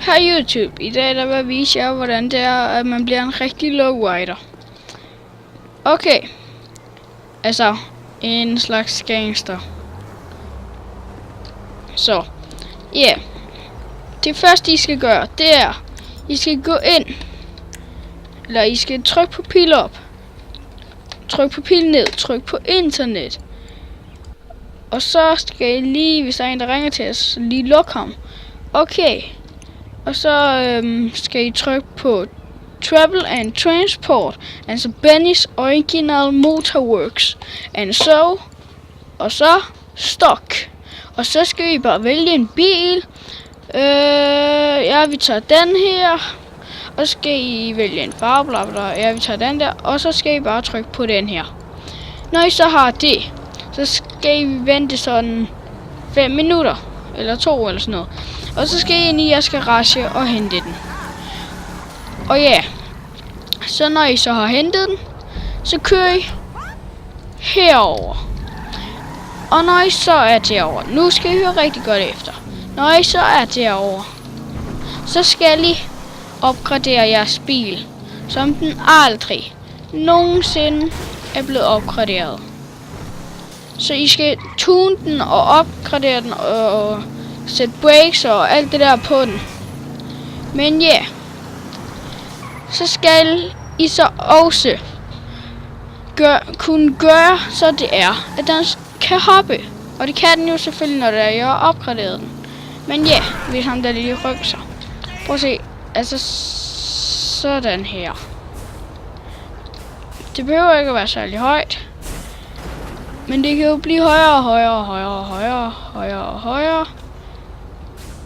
Hej YouTube, i dag der vil jeg vise jer, hvordan det er, at man bliver en rigtig lowrider. Okay, altså en slags gangster. Så, ja. Det første I skal gøre, det er, I skal gå ind, eller I skal trykke på pil op, tryk på pil ned, tryk på internet. Og så skal I lige, hvis der er en, der ringer til os, lige lukke ham. Okay. Og så skal I trykke på Travel and Transport, altså Benny's Original Motorworks, and so, og så Stock. Og så skal I bare vælge en bil. Ja, vi tager den her. Og så skal I vælge en farve, bla bla. Ja, vi tager den der. Og så skal I bare trykke på den her. Når I så har det, så skal I vente sådan 5 minutter. Eller 2 eller sådan noget. Og så skal I ind i jeres garage og hente den. Og ja, så når I så har hentet den, så kører I herover. Og når I så er derovre, nu skal I høre rigtig godt efter. Når I så er derovre, så skal I opgradere jeres bil, som den aldrig nogensinde er blevet opgraderet. Så I skal tune den og opgradere den og sætte brakes og alt det der på den. Men ja, så skal I så også kunne gøre, så det er, at den kan hoppe. Og det kan den jo selvfølgelig, når jeg har opgraderet den. Men ja, hvis han der lige rykker sig. Prøv at se, altså sådan her. Det behøver ikke at være særlig højt. Men det kan jo blive højere og højere og højere og højere, højere og højere.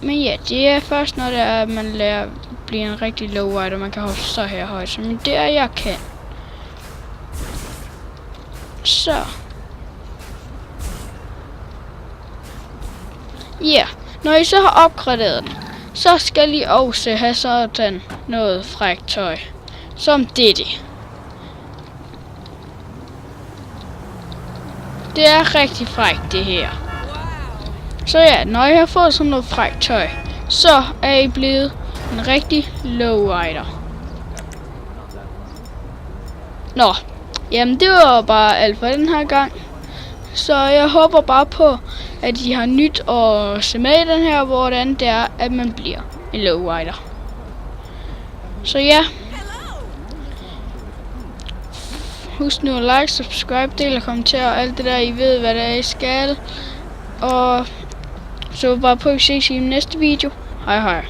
Men ja, det er først når det er, at man lærer at blive en rigtig lowrider, man kan hoppe så her højt, som det er, jeg kan. Så. Ja, når I så har opgraderet den, så skal I også have sådan noget frækt tøj, som dette. Det er rigtig frækt det her. Så ja, når I har fået sådan noget frækt tøj, så er I blevet en rigtig lowrider. Nå, jamen det var bare alt for den her gang. Så jeg håber bare på, at I har nyt at se med i den her, hvordan det er, at man bliver en lowrider. Så ja. Husk nu at like, subscribe, del og kommentere og alt det der, I ved hvad det er, I skal. Og så bare på at ses i næste video. Hej hej.